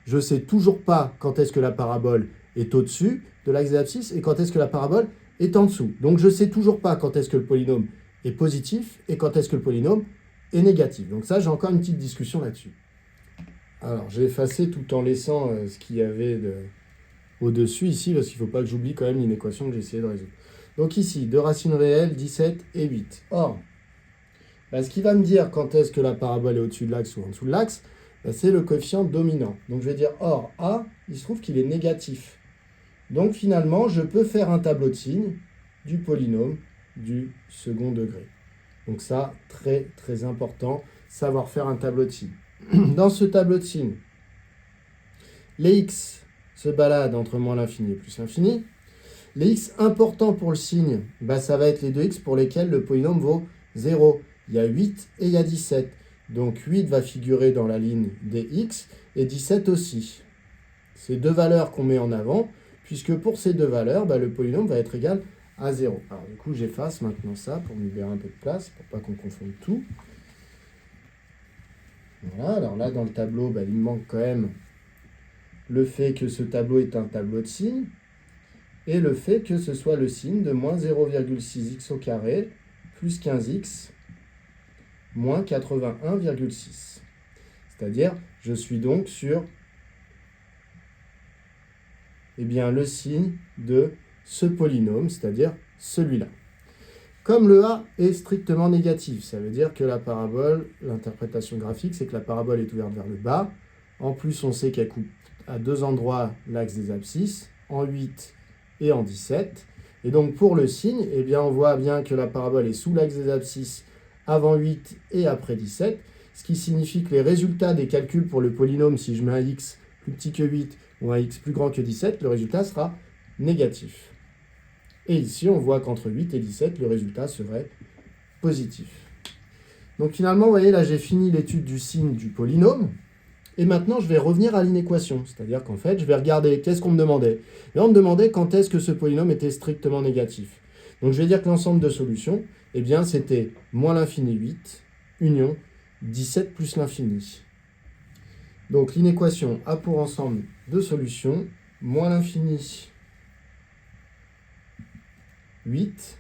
Je ne sais toujours pas quand est-ce que la parabole est au-dessus de l'axe des abscisses et quand est-ce que la parabole est en dessous. Donc je ne sais toujours pas quand est-ce que le polynôme est positif et quand est-ce que le polynôme est négatif. Donc ça, j'ai encore une petite discussion là-dessus. Alors, j'ai effacé tout en laissant ce qu'il y avait au-dessus ici, parce qu'il ne faut pas que j'oublie quand même l'inéquation que j'ai essayé de résoudre. Donc ici, 2 racines réelles, 17 et 8. Or, ce qui va me dire quand est-ce que la parabole est au-dessus de l'axe ou en dessous de l'axe, c'est le coefficient dominant. Donc je vais dire, or, A, il se trouve qu'il est négatif. Donc finalement, je peux faire un tableau de signes du polynôme du second degré. Donc ça, très très important, savoir faire un tableau de signes. Dans ce tableau de signes, les x se baladent entre moins l'infini et plus l'infini. Les x importants pour le signe, ça va être les 2x pour lesquels le polynôme vaut 0. Il y a 8 et il y a 17. Donc 8 va figurer dans la ligne des x et 17 aussi. C'est 2 valeurs qu'on met en avant, puisque pour ces 2 valeurs, le polynôme va être égal à 0. Alors du coup, j'efface maintenant ça pour me libérer un peu de place, pour pas qu'on confonde tout. Voilà, alors là, dans le tableau, il me manque quand même le fait que ce tableau est un tableau de signes et le fait que ce soit le signe de moins 0,6x au carré plus 15x moins 81,6. C'est-à-dire, je suis donc sur le signe de ce polynôme, c'est-à-dire celui-là. Comme le A est strictement négatif, ça veut dire que la parabole, l'interprétation graphique, c'est que la parabole est ouverte vers le bas. En plus, on sait qu'elle coupe à 2 endroits l'axe des abscisses, en 8 et en 17. Et donc, pour le signe, on voit bien que la parabole est sous l'axe des abscisses avant 8 et après 17, ce qui signifie que les résultats des calculs pour le polynôme, si je mets un x plus petit que 8 ou un x plus grand que 17, le résultat sera négatif. Et ici, on voit qu'entre 8 et 17, le résultat serait positif. Donc finalement, vous voyez, là, j'ai fini l'étude du signe du polynôme. Et maintenant, je vais revenir à l'inéquation. C'est-à-dire qu'en fait, je vais regarder qu'est-ce qu'on me demandait. Et on me demandait quand est-ce que ce polynôme était strictement négatif. Donc je vais dire que l'ensemble de solutions, c'était moins l'infini 8, union 17 plus l'infini. Donc l'inéquation a pour ensemble de solutions moins l'infini, 8.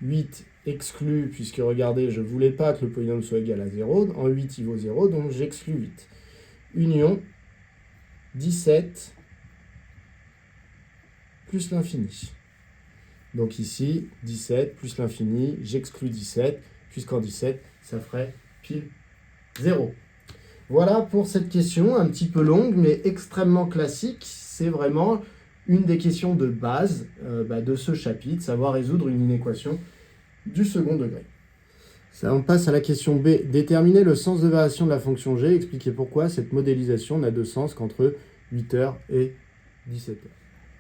8 exclu, puisque regardez, je ne voulais pas que le polynôme soit égal à 0. En 8, il vaut 0, donc j'exclus 8. Union 17 plus l'infini. Donc ici, 17 plus l'infini, j'exclus 17, puisqu'en 17, ça ferait pile 0. Voilà pour cette question, un petit peu longue, mais extrêmement classique. C'est vraiment une des questions de base de ce chapitre, savoir résoudre une inéquation du second degré. Ça, on passe à la question B. Déterminer le sens de variation de la fonction g. Expliquer pourquoi cette modélisation n'a de sens qu'entre 8h et 17h.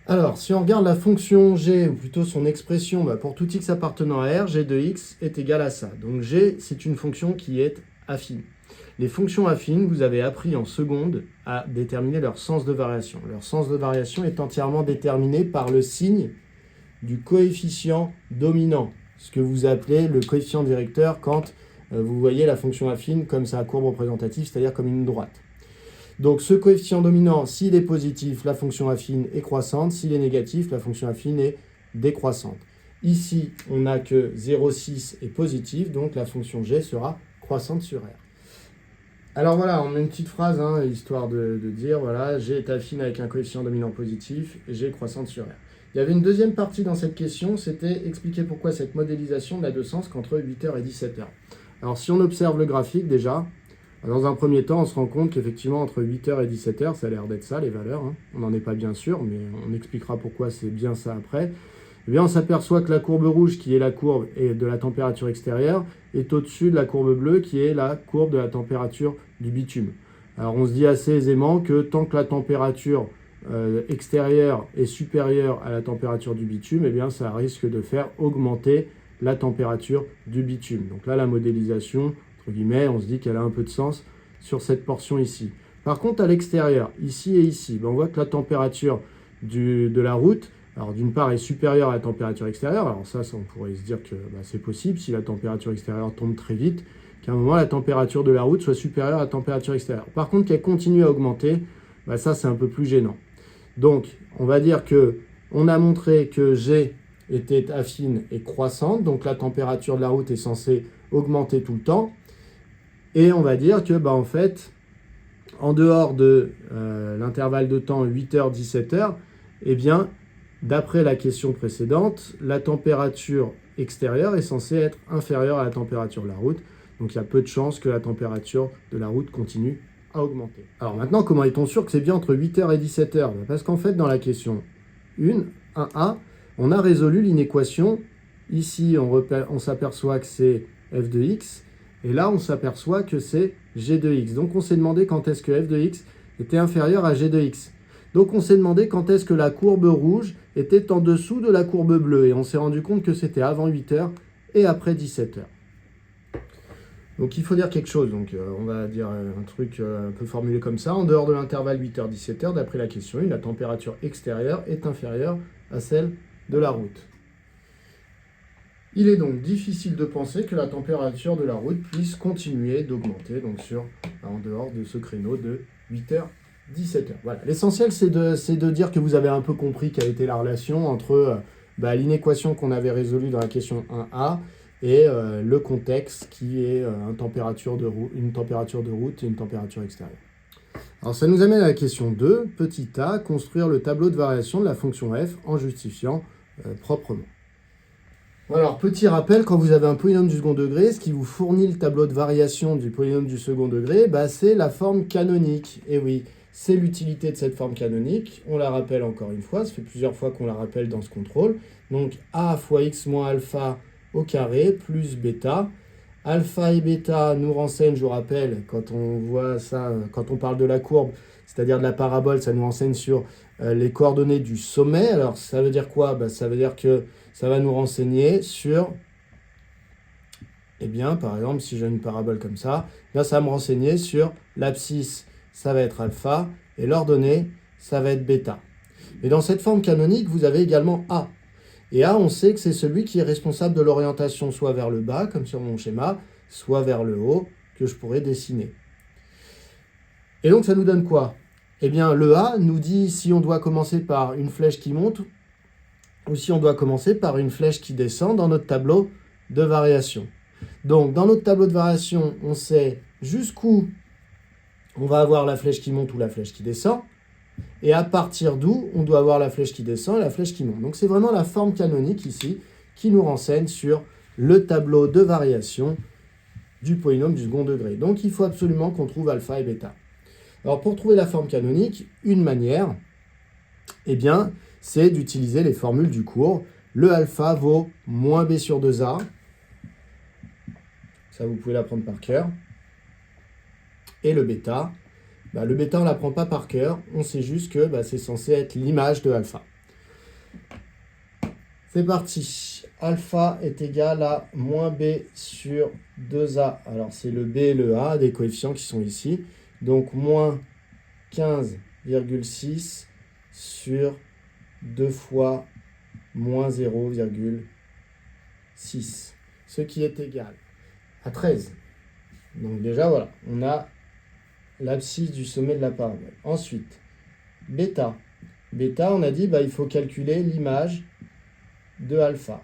Alors, si on regarde la fonction g, ou plutôt son expression, pour tout x appartenant à R, g de x est égal à ça. Donc g, c'est une fonction qui est affine. Les fonctions affines, vous avez appris en seconde à déterminer leur sens de variation. Leur sens de variation est entièrement déterminé par le signe du coefficient dominant, ce que vous appelez le coefficient directeur quand vous voyez la fonction affine comme sa courbe représentative, c'est-à-dire comme une droite. Donc ce coefficient dominant, s'il est positif, la fonction affine est croissante. S'il est négatif, la fonction affine est décroissante. Ici, on n'a que 0,6 est positif, donc la fonction g sera croissante sur R. Alors voilà, on met une petite phrase, histoire de dire, voilà, g est affine avec un coefficient dominant positif, et g croissante sur R. Il y avait une deuxième partie dans cette question, c'était expliquer pourquoi cette modélisation n'a de sens qu'entre 8h et 17h. Alors si on observe le graphique déjà, dans un premier temps, on se rend compte qu'effectivement, entre 8h et 17h, ça a l'air d'être ça, les valeurs. On n'en est pas bien sûr, mais on expliquera pourquoi c'est bien ça après. Eh bien, on s'aperçoit que la courbe rouge, qui est la courbe de la température extérieure, est au-dessus de la courbe bleue, qui est la courbe de la température du bitume. Alors, on se dit assez aisément que tant que la température extérieure est supérieure à la température du bitume, eh bien, ça risque de faire augmenter la température du bitume. Donc là, la modélisation, entre guillemets, on se dit qu'elle a un peu de sens sur cette portion ici. Par contre, à l'extérieur, ici et ici, on voit que la température de la route, alors d'une part, est supérieure à la température extérieure. Alors ça on pourrait se dire que c'est possible, si la température extérieure tombe très vite, qu'à un moment, la température de la route soit supérieure à la température extérieure. Par contre, qu'elle continue à augmenter, ça c'est un peu plus gênant. Donc, on va dire que on a montré que G était affine et croissante, donc la température de la route est censée augmenter tout le temps. Et on va dire que, en fait, en dehors de l'intervalle de temps 8h-17h, eh bien, d'après la question précédente, la température extérieure est censée être inférieure à la température de la route. Donc, il y a peu de chances que la température de la route continue à augmenter. Alors maintenant, comment est-on sûr que c'est bien entre 8h et 17h? Parce qu'en fait, dans la question 1A, on a résolu l'inéquation. Ici, on s'aperçoit que c'est f de x. Et là, on s'aperçoit que c'est g de x. Donc, on s'est demandé quand est-ce que f de x était inférieur à g de x. Donc, on s'est demandé quand est-ce que la courbe rouge était en dessous de la courbe bleue. Et on s'est rendu compte que c'était avant 8h et après 17h. Donc, il faut dire quelque chose. Donc, on va dire un truc un peu formulé comme ça. En dehors de l'intervalle 8h-17h, d'après la question 1, la température extérieure est inférieure à celle de la route. Il est donc difficile de penser que la température de la route puisse continuer d'augmenter donc en dehors de ce créneau de 8h-17h. Voilà. L'essentiel, c'est de dire que vous avez un peu compris quelle était la relation entre l'inéquation qu'on avait résolue dans la question 1A et le contexte qui est une température de route et une température extérieure. Alors ça nous amène à la question 2, petit a, construire le tableau de variation de la fonction f en justifiant proprement. Alors, petit rappel, quand vous avez un polynôme du second degré, ce qui vous fournit le tableau de variation du polynôme du second degré, c'est la forme canonique. Et oui, c'est l'utilité de cette forme canonique. On la rappelle encore une fois, ça fait plusieurs fois qu'on la rappelle dans ce contrôle. Donc, a fois x moins alpha au carré plus bêta. Alpha et bêta nous renseignent, je vous rappelle, quand on voit ça, quand on parle de la courbe, c'est-à-dire de la parabole, ça nous renseigne sur les coordonnées du sommet. Alors, ça veut dire quoi? Ça veut dire que ça va nous renseigner sur, par exemple, si j'ai une parabole comme ça, ça va me renseigner sur l'abscisse, ça va être alpha, et l'ordonnée, ça va être bêta. Et dans cette forme canonique, vous avez également A. Et A, on sait que c'est celui qui est responsable de l'orientation soit vers le bas, comme sur mon schéma, soit vers le haut, que je pourrais dessiner. Et donc, ça nous donne quoi? Eh bien, le A nous dit si on doit commencer par une flèche qui monte ou si on doit commencer par une flèche qui descend dans notre tableau de variation. Donc, dans notre tableau de variation, on sait jusqu'où on va avoir la flèche qui monte ou la flèche qui descend, et à partir d'où on doit avoir la flèche qui descend et la flèche qui monte. Donc, c'est vraiment la forme canonique ici qui nous renseigne sur le tableau de variation du polynôme du second degré. Donc, il faut absolument qu'on trouve alpha et bêta. Alors, pour trouver la forme canonique, une manière, eh bien, c'est d'utiliser les formules du cours. Le alpha vaut moins b sur 2a. Ça, vous pouvez l'apprendre par cœur. Et le bêta, on ne l'apprend pas par cœur. On sait juste que c'est censé être l'image de alpha. C'est parti. Alpha est égal à moins b sur 2a. Alors, c'est le b et le a, des coefficients qui sont ici. Donc, moins 15,6 sur 2 fois moins 0,6. Ce qui est égal à 13. Donc déjà, voilà, on a l'abscisse du sommet de la parabole. Ensuite, bêta. Bêta, on a dit, il faut calculer l'image de alpha.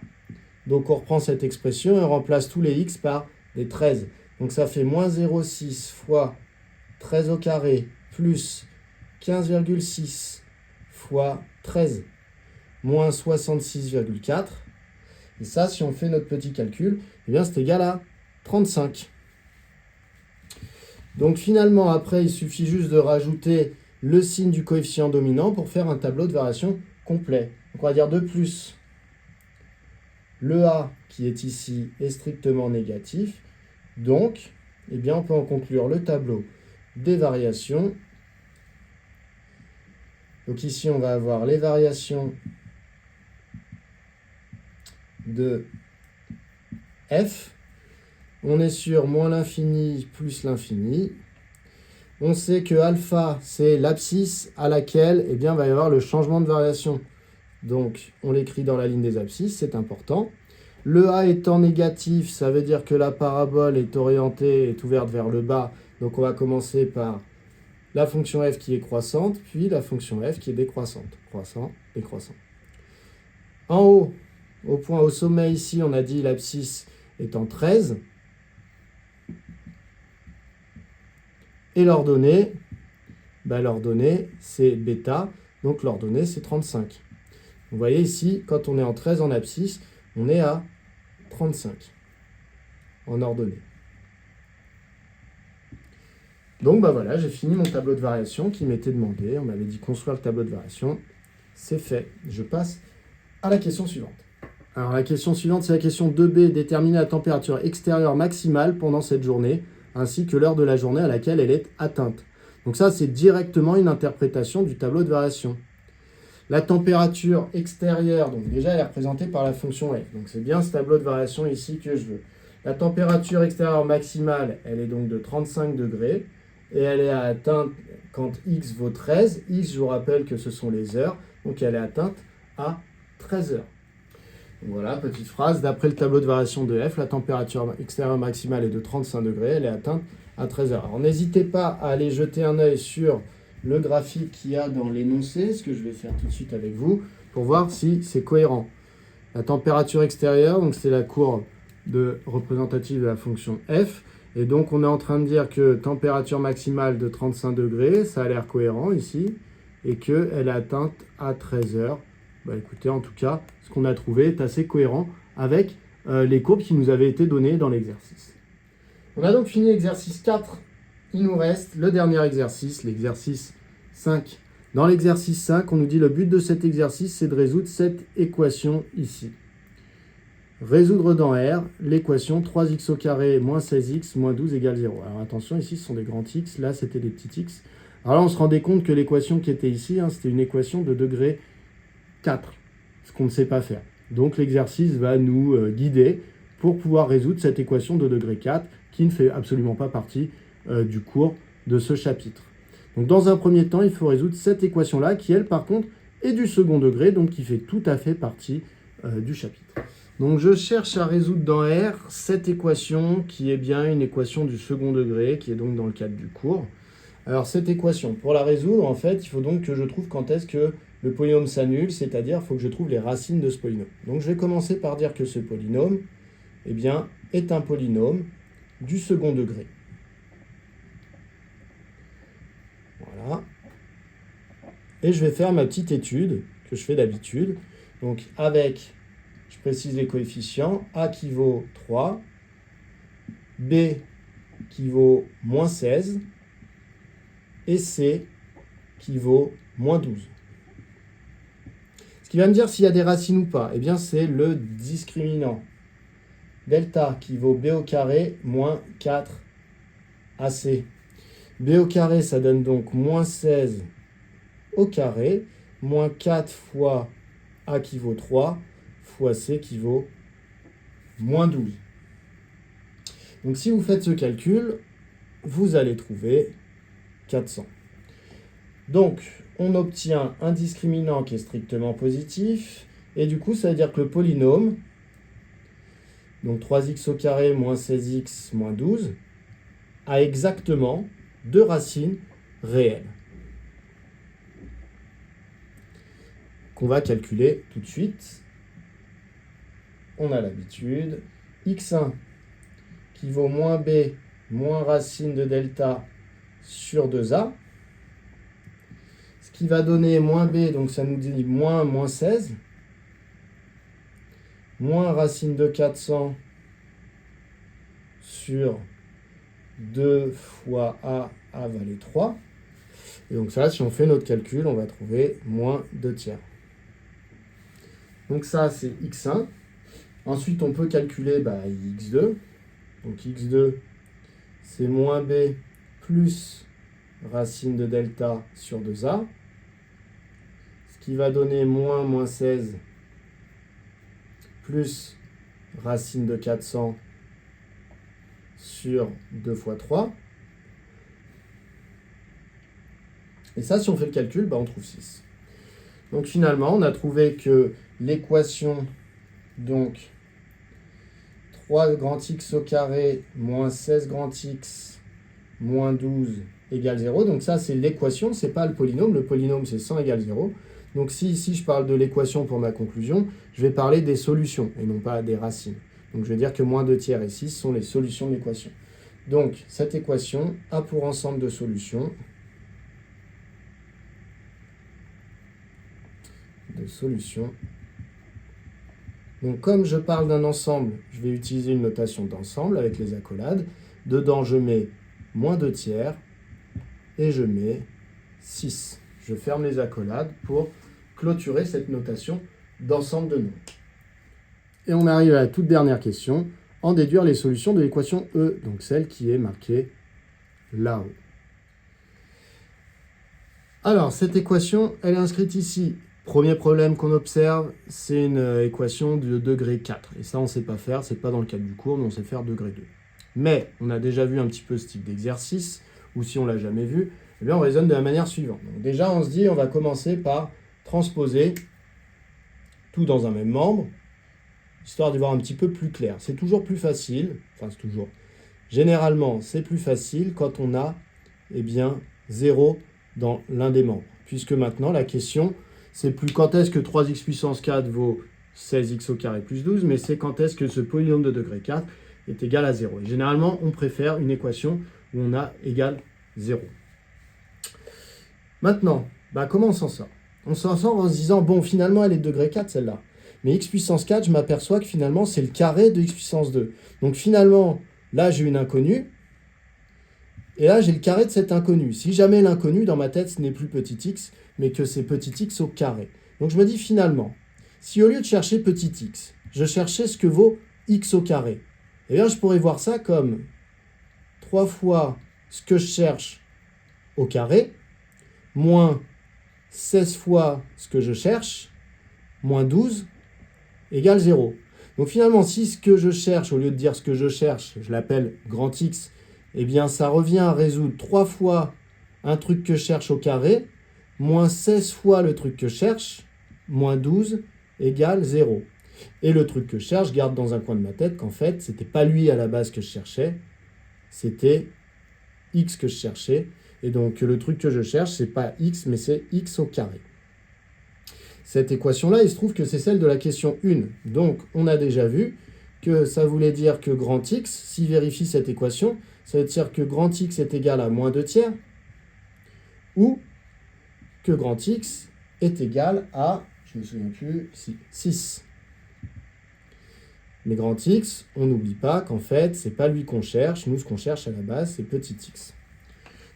Donc on reprend cette expression et on remplace tous les x par des 13. Donc ça fait moins 0,6 fois 13 au carré plus 15,6 fois 13 moins 66,4. Et ça, si on fait notre petit calcul, eh bien c'est égal à 35. Donc finalement, après, il suffit juste de rajouter le signe du coefficient dominant pour faire un tableau de variation complet. Donc on va dire de plus. Le A qui est ici est strictement négatif. Donc, eh bien, on peut en conclure le tableau des variations. Donc ici, on va avoir les variations de f. On est sur moins l'infini plus l'infini. On sait que alpha, c'est l'abscisse à laquelle il va y avoir le changement de variation. Donc, on l'écrit dans la ligne des abscisses, c'est important. Le A étant négatif, ça veut dire que la parabole est orientée, est ouverte vers le bas. Donc, on va commencer par la fonction f qui est croissante, puis la fonction f qui est décroissante. Croissant, décroissant. En haut, au sommet ici, on a dit l'abscisse étant 13. Et l'ordonnée, c'est bêta, donc l'ordonnée, c'est 35. Vous voyez ici, quand on est en 13 en abscisse, on est à 35 en ordonnée. Donc voilà, j'ai fini mon tableau de variation qui m'était demandé. On m'avait dit construire le tableau de variation. C'est fait. Je passe à la question suivante. Alors la question suivante, c'est la question 2b, déterminer la température extérieure maximale pendant cette journée, ainsi que l'heure de la journée à laquelle elle est atteinte. Donc ça, c'est directement une interprétation du tableau de variation. La température extérieure, donc déjà, elle est représentée par la fonction f. Donc c'est bien ce tableau de variation ici que je veux. La température extérieure maximale, elle est donc de 35 degrés, et elle est atteinte quand x vaut 13. X, je vous rappelle que ce sont les heures, donc elle est atteinte à 13 heures. Voilà, petite phrase. D'après le tableau de variation de f, la température extérieure maximale est de 35 degrés. Elle est atteinte à 13 heures. Alors, n'hésitez pas à aller jeter un œil sur le graphique qu'il y a dans l'énoncé, ce que je vais faire tout de suite avec vous, pour voir si c'est cohérent. La température extérieure, donc c'est la courbe représentative de la fonction f. Et donc, on est en train de dire que température maximale de 35 degrés, ça a l'air cohérent ici, et qu'elle est atteinte à 13 heures. Écoutez, en tout cas, ce qu'on a trouvé est assez cohérent avec les courbes qui nous avaient été données dans l'exercice. On a donc fini l'exercice 4. Il nous reste le dernier exercice, l'exercice 5. Dans l'exercice 5, on nous dit le but de cet exercice, c'est de résoudre cette équation ici. Résoudre dans R l'équation 3x au carré moins 16x moins 12 égale 0. Alors attention, ici, ce sont des grands x. Là, c'était des petits x. Alors là, on se rendait compte que l'équation qui était ici, c'était une équation de degré 4, ce qu'on ne sait pas faire. Donc l'exercice va nous guider pour pouvoir résoudre cette équation de degré 4 qui ne fait absolument pas partie du cours de ce chapitre. Donc dans un premier temps, il faut résoudre cette équation-là qui, elle, par contre, est du second degré, donc qui fait tout à fait partie du chapitre. Donc je cherche à résoudre dans R cette équation qui est bien une équation du second degré, qui est donc dans le cadre du cours. Alors cette équation, pour la résoudre, en fait, il faut donc que je trouve quand est-ce que le polynôme s'annule, c'est-à-dire il faut que je trouve les racines de ce polynôme. Donc je vais commencer par dire que ce polynôme, eh bien, est un polynôme du second degré. Voilà. Et je vais faire ma petite étude que je fais d'habitude. Donc avec, je précise les coefficients, A qui vaut 3, B qui vaut moins 16, et C qui vaut moins 12. Ce qui va me dire s'il y a des racines ou pas, eh bien c'est le discriminant. Delta qui vaut B au carré moins 4 AC. B au carré, ça donne donc moins 16 au carré, moins 4 fois A qui vaut 3, fois C qui vaut moins 12. Donc si vous faites ce calcul, vous allez trouver 400. Donc, on obtient un discriminant qui est strictement positif, et du coup, ça veut dire que le polynôme, donc 3x au carré moins 16x moins 12, a exactement deux racines réelles, qu'on va calculer tout de suite. On a l'habitude. x1 qui vaut moins b moins racine de delta sur 2a, ce qui va donner moins b, donc ça nous dit moins 16, moins racine de 400 sur 2 fois a valait 3. Et donc ça, si on fait notre calcul, on va trouver moins 2 tiers. Donc ça, c'est x1. Ensuite, on peut calculer x2. Donc x2, c'est moins b plus racine de delta sur 2a, ce qui va donner moins 16 plus racine de 400 sur 2 fois 3. Et ça, si on fait le calcul, on trouve 6. Donc finalement, on a trouvé que l'équation, donc 3 grand x au carré moins 16 grand x moins 12 égale 0. Donc ça, c'est l'équation, ce n'est pas le polynôme. Le polynôme, c'est 100 égale 0. Donc si ici, je parle de l'équation pour ma conclusion, je vais parler des solutions et non pas des racines. Donc je vais dire que moins 2 tiers et 6 sont les solutions de l'équation. Donc cette équation a pour ensemble de solutions Donc, comme je parle d'un ensemble, je vais utiliser une notation d'ensemble avec les accolades. Dedans, je mets moins 2 tiers et je mets 6. Je ferme les accolades pour clôturer cette notation d'ensemble de nombres. Et on arrive à la toute dernière question, en déduire les solutions de l'équation E, donc celle qui est marquée là-haut. Alors, cette équation, elle est inscrite ici. Premier problème qu'on observe, c'est une équation de degré 4. Et ça, on ne sait pas faire, c'est pas dans le cadre du cours, mais on sait faire degré 2. Mais on a déjà vu un petit peu ce type d'exercice, ou si on ne l'a jamais vu, eh bien on raisonne de la manière suivante. Donc déjà, on se dit, on va commencer par transposer tout dans un même membre, histoire d'y voir un petit peu plus clair. C'est toujours plus facile, généralement, c'est plus facile quand on a, 0 dans l'un des membres. Puisque maintenant, la question, c'est plus quand est-ce que 3x puissance 4 vaut 16x au carré plus 12, mais c'est quand est-ce que ce polynôme de degré 4 est égal à 0. Et généralement, on préfère une équation où on a égal 0. Maintenant, comment on s'en sort? On s'en sort en se disant, bon, finalement, elle est de degré 4, celle-là. Mais x puissance 4, je m'aperçois que finalement, c'est le carré de x puissance 2. Donc finalement, là, j'ai une inconnue. Et là, j'ai le carré de cet inconnu. Si jamais l'inconnu, dans ma tête, ce n'est plus petit x, mais que c'est petit x au carré. Donc je me dis finalement, si au lieu de chercher petit x, je cherchais ce que vaut x au carré, eh bien je pourrais voir ça comme 3 fois ce que je cherche au carré, moins 16 fois ce que je cherche, moins 12, égale 0. Donc finalement, si ce que je cherche, au lieu de dire ce que je cherche, je l'appelle grand X, eh bien ça revient à résoudre 3 fois un truc que je cherche au carré, moins 16 fois le truc que je cherche, moins 12, égale 0. Et le truc que je cherche, je garde dans un coin de ma tête qu'en fait, ce n'était pas lui à la base que je cherchais, c'était X que je cherchais. Et donc, le truc que je cherche, c'est pas x, mais c'est x au carré. Cette équation-là, il se trouve que c'est celle de la question 1. Donc, on a déjà vu que ça voulait dire que grand X, s'il vérifie cette équation, ça veut dire que grand X est égal à moins 2 tiers, ou que grand X est égal à, je ne me souviens plus, 6. Mais grand X, on n'oublie pas qu'en fait, c'est pas lui qu'on cherche. Nous, ce qu'on cherche à la base, c'est petit x.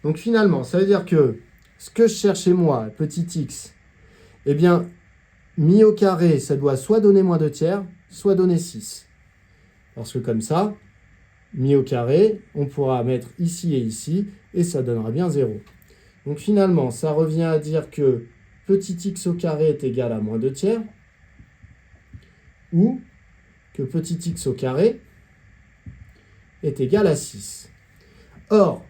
Donc finalement, ça veut dire que ce que je cherchais moi, petit x, eh bien, mis au carré, ça doit soit donner moins 2 tiers, soit donner 6. Parce que comme ça, mis au carré, on pourra mettre ici et ça donnera bien 0. Donc finalement, ça revient à dire que petit x au carré est égal à moins 2 tiers, ou que petit x au carré est égal à 6. Or,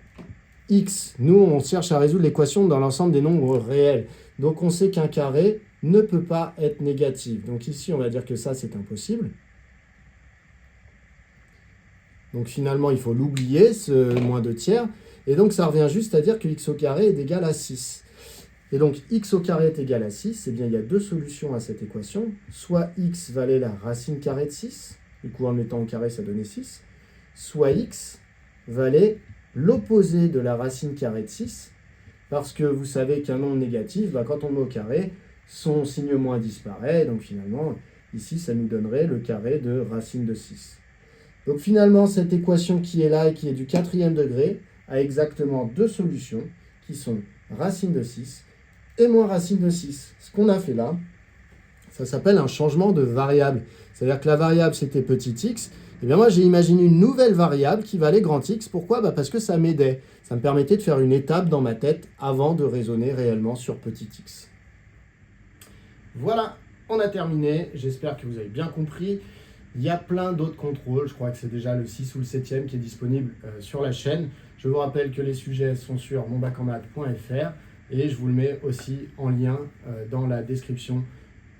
x, nous, on cherche à résoudre l'équation dans l'ensemble des nombres réels. Donc on sait qu'un carré ne peut pas être négatif. Donc ici, on va dire que ça, c'est impossible. Donc finalement, il faut l'oublier, ce moins 2 tiers. Et donc ça revient juste à dire que x au carré est égal à 6. Et donc x au carré est égal à 6. Eh bien, il y a deux solutions à cette équation. Soit x valait la racine carrée de 6. Du coup, en mettant au carré, ça donnait 6. Soit x valait l'opposé de la racine carrée de 6. Parce que vous savez qu'un nombre négatif, quand on met au carré, son signe moins disparaît. Donc finalement, ici, ça nous donnerait le carré de racine de 6. Donc finalement, cette équation qui est là et qui est du 4e degré a exactement deux solutions qui sont racine de 6 et moins racine de 6. Ce qu'on a fait là, ça s'appelle un changement de variable. C'est-à-dire que la variable, c'était petit x. Et bien moi, j'ai imaginé une nouvelle variable qui valait grand X. Pourquoi? Parce que ça m'aidait. Ça me permettait de faire une étape dans ma tête avant de raisonner réellement sur petit x. Voilà, on a terminé. J'espère que vous avez bien compris. Il y a plein d'autres contrôles, je crois que c'est déjà le 6 ou le 7e qui est disponible sur la chaîne. Je vous rappelle que les sujets sont sur monbackenmaths.fr et je vous le mets aussi en lien dans la description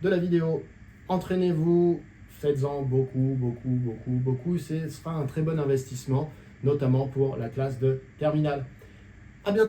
de la vidéo. Entraînez-vous, faites-en beaucoup. Ce sera un très bon investissement, notamment pour la classe de terminale. À bientôt.